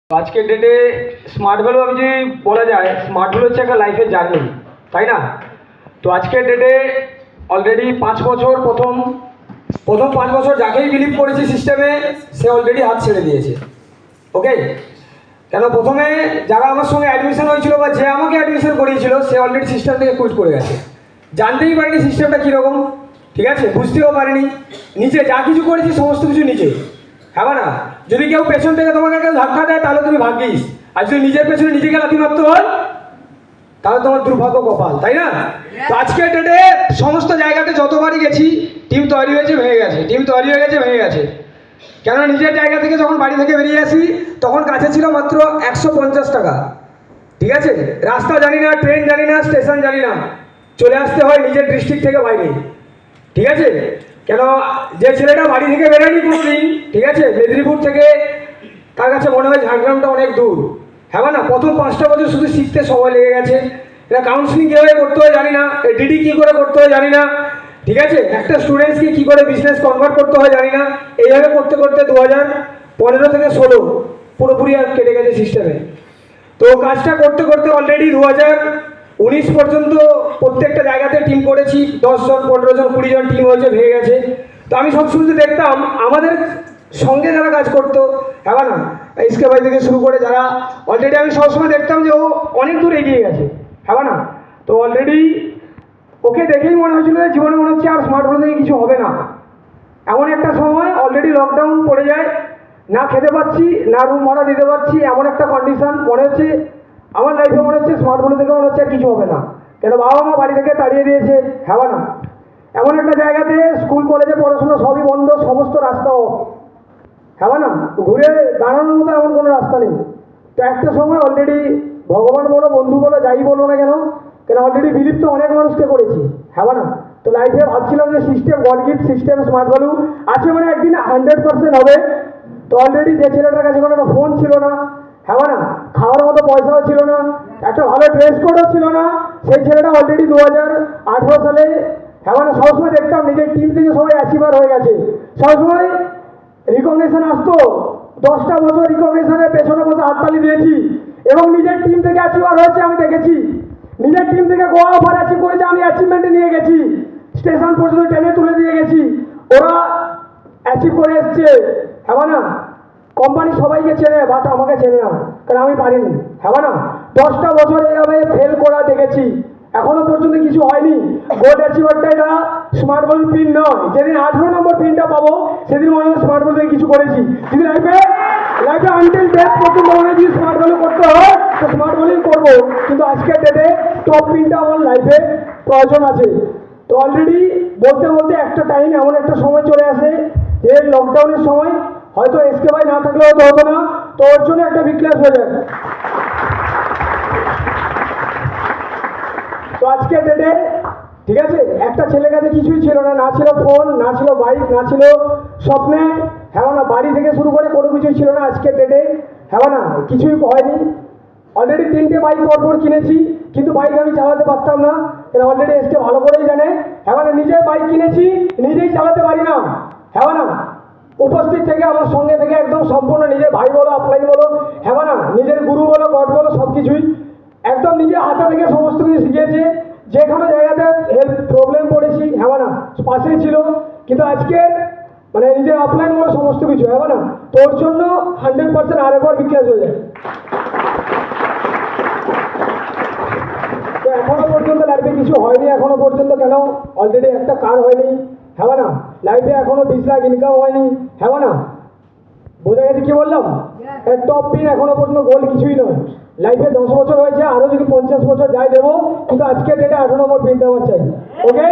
আজকের ডেটে smart value আমি যদি বলা যায়, স্মার্ট ভ্যালু হচ্ছে একটা লাইফের জার্নি, তাই না? তো আজকের ডেটে অলরেডি 5 বছর, প্রথম 5 বছর যাকেই বিলিভ করেছি সিস্টেমে, সে অলরেডি হাত ছেড়ে দিয়েছে। ওকে, কেন প্রথমে যারা আমার সঙ্গে অ্যাডমিশন হয়েছিল বা যে আমাকে অ্যাডমিশন করিয়েছিল, সে অলরেডি সিস্টেম থেকে কুইট করে গেছে। জানতেই পারিনি সিস্টেমটা কীরকম, ঠিক আছে, বুঝতেও পারিনি। নিজে যা কিছু করেছি সমস্ত কিছু নিজে, হ্যাঁ না? যদি কেউ পেছন থেকে তোমাকে কেউ ধাক্কা দেয় তাহলে তুমি ভাগ্যিস, আর যদি নিজের পেছনে নিজেকে লাথি মারতে হয় তাহলে তোমার দুর্ভাগ্য কপাল, তাই না? তো আজকের ডেটে সমস্ত জায়গাতে যতবারই গেছি টিম তৈরি হয়েছে, ভেঙে গেছে, টিম তৈরি হয়ে গেছে, ভেঙে গেছে। কেন নিজের জায়গা থেকে যখন বাড়ি থেকে বেরিয়ে আসি তখন কাছে ছিল মাত্র 150 টাকা, ঠিক আছে? রাস্তা জানি না, ট্রেন জানি না, স্টেশন জানি না, চলে আসতে হয় নিজের ডিস্ট্রিক্ট থেকে বাইরে, ঠিক আছে? কেন যে ছেলেটা বাড়ি থেকে বেরোয়নি কোনোদিন, ঠিক আছে, মেদিনীপুর থেকে, তার কাছে মনে হয় ঝাড়গ্রামটা অনেক দূর, হ্যাঁ না? প্রথম 5টা বছর শুধু শিখতে সময় লেগে গেছে। এটা কাউন্সিলিং কীভাবে করতে হয় জানি না, ডিডি কী করে করতে হয় জানি না, ঠিক আছে, একটা স্টুডেন্টসকে কী করে বিজনেস কনভার্ট করতে হয় জানি না। এইভাবে করতে করতে 2015 থেকে 16 পুরোপুরি আর কেটে গেছে সিস্টেমে। তো কাজটা করতে করতে অলরেডি 2019 পর্যন্ত প্রত্যেকটা জায়গাতে টিম করেছি, 10 জন, 15 জন, 20 জন টিম হয়েছে, ভেঙে গেছে। তো আমি সবসময় দেখতাম আমাদের সঙ্গে যারা কাজ করতো, হ্যাঁ না, ইসকে ভাই থেকে শুরু করে যারা, অলরেডি আমি সবসময় দেখতাম যে ও অনেক দূর এগিয়ে গেছে, হ্যাঁ না? তো অলরেডি ওকে দেখেই মনে হয়েছিল যে জীবনে মনে হচ্ছে আর স্মার্টফোন থেকে কিছু হবে না। এমন একটা সময় অলরেডি লকডাউন পড়ে যায়, না খেতে পাচ্ছি, না রুম ভাড়া দিতে পারছি, এমন একটা কন্ডিশন, মনে হচ্ছে আমার লাইফে মনে হচ্ছে স্মার্টফোন থেকে মনে হচ্ছে আর কিছু হবে না। কেন বাবা মা বাড়ি থেকে তাড়িয়ে দিয়েছে, হ্যাঁ না? এমন একটা জায়গাতে স্কুল কলেজে পড়াশোনা সবই বন্ধ, সমস্ত রাস্তা অফ, হ্যাঁ না? ঘুরে দাঁড়ানোর মতো এমন কোনো রাস্তা নেই। তো একটা সময় অলরেডি ভগবান বলো, বন্ধু বলো, যাই বলো না কেন, অলরেডি বিলিভ তো অনেক মানুষকে করেছি, হ্যাঁ না? তো লাইফে ভাবছিলাম যে system, god gift system, smart value আছে মানে একদিন 100% হবে। তো অলরেডি যে ছেলেটার কাছে কোনো একটা ফোন ছিল না, হ্যাঁ না, খাওয়ার মতো পয়সাও ছিল না, একটা ভালো ড্রেস কোডও ছিল না, সেই ছেলেটা অলরেডি 2018 সালে, হ্যাঁ না, সবসময় দেখতাম নিজের টিম থেকে সবাই অ্যাচিভার হয়ে গেছে, সবসময় রিকগনিশন আসতো, 10টা বছর রিকগনিশনের পেছনে বসে হাততালি দিয়েছি, এবং নিজের টিম থেকে অ্যাচিভার হয়েছে আমি দেখেছি। নিজের টিম থেকে গোয়া অফার অ্যাচিভ করেছে, আমি অ্যাচিভমেন্টে নিয়ে গেছি, স্টেশন পর্যন্ত ট্রেনে তুলে দিয়ে গেছি, ওরা অ্যাচিভ করে এসছে, হ্যাঁ না? কোম্পানি সবাইকে চেনে, বাট আমাকে চেনে না, কারণ আমি পারিনি, হ্যাঁ না? 10টা বছর এইভাবে ফেল করা দেখেছি, এখনো পর্যন্ত কিছু হয়নি। গোল্ড অ্যাচিভারটা এটা স্মার্ট ভ্যালু পিন নয়, যেদিন 18 নম্বর পিনটা পাবো সেদিন মনে হয় স্মার্ট ভ্যালু থেকে কিছু করেছি। যদি লাইফে আনটিল ডেথ পর্যন্ত মনে যদি স্মার্ট ভ্যালু করতে হয় তো স্মার্ট ভ্যালুই করবো, কিন্তু আজকের ডেটে টপ পিনটা আমার লাইফে প্রয়োজন আছে। তো অলরেডি বলতে বলতে একটা টাইম, এমন একটা সময় চলে আসে যে লকডাউনের সময় হয়তো এসকে ভাই না থাকলে হয়তো হতো না, তো ওর জন্য একটা বিক্লাস হয়ে যায়। তো আজকের ডেটে, ঠিক আছে, একটা ছেলের কাছে কিছুই ছিল না, না ছিল ফোন, না ছিল বাইক, না ছিল স্বপ্নে, হ্যাঁ না, বাড়ি থেকে শুরু করে কোনো কিছুই ছিল না। আজকের ডেটে, হ্যাঁ না, কিছুই হয়নি। অলরেডি 3টে বাইক পরপর কিনেছি, কিন্তু বাইক আমি চালাতে পারতাম না, এরা অলরেডি এসকে ভালো করেই জানে, হ্যাঁ না, নিজের বাইক কিনেছি, নিজেই চালাতে পারি না, হ্যাঁ না? উপস্থিত থেকে আমার সঙ্গে থেকে একদম সম্পূর্ণ নিজের ভাই বলো, আপলাইন বলো, হ্যাঁ না, নিজের গুরু বলো, গড বলো, সব কিছুই একদম নিজের হাতে থেকে সমস্ত কিছু শিখিয়েছে। যে কোনো জায়গাতে হেল্প প্রবলেম পড়েছি, হ্যাঁ না, পাশেই ছিল, কিন্তু আজকে মানে নিজের অফলাইন বলো সমস্ত কিছু, হ্যাঁ না, তোর জন্য 100% আরেকবার বিক্রি হয়ে যায়। তো এখনো পর্যন্ত লাইফে কিছু হয়নি, এখনো পর্যন্ত, কেন অলরেডি একটা কার হয়নি, হ্যাঁ না, লাইফে এখনো 20 লাখ ইনকাম হয়নি, হ্যাঁ না, বোঝা গেছে কি বললাম? টপ পিন এখনো পর্যন্ত গোল কিছুই নয়। লাইফে 10 বছর হয়েছে, আরো যদি 50 বছর যাই দেবো, কিন্তু আজকের ডেটে 18 নম্বর পিনটা আমার চাই। ওকে,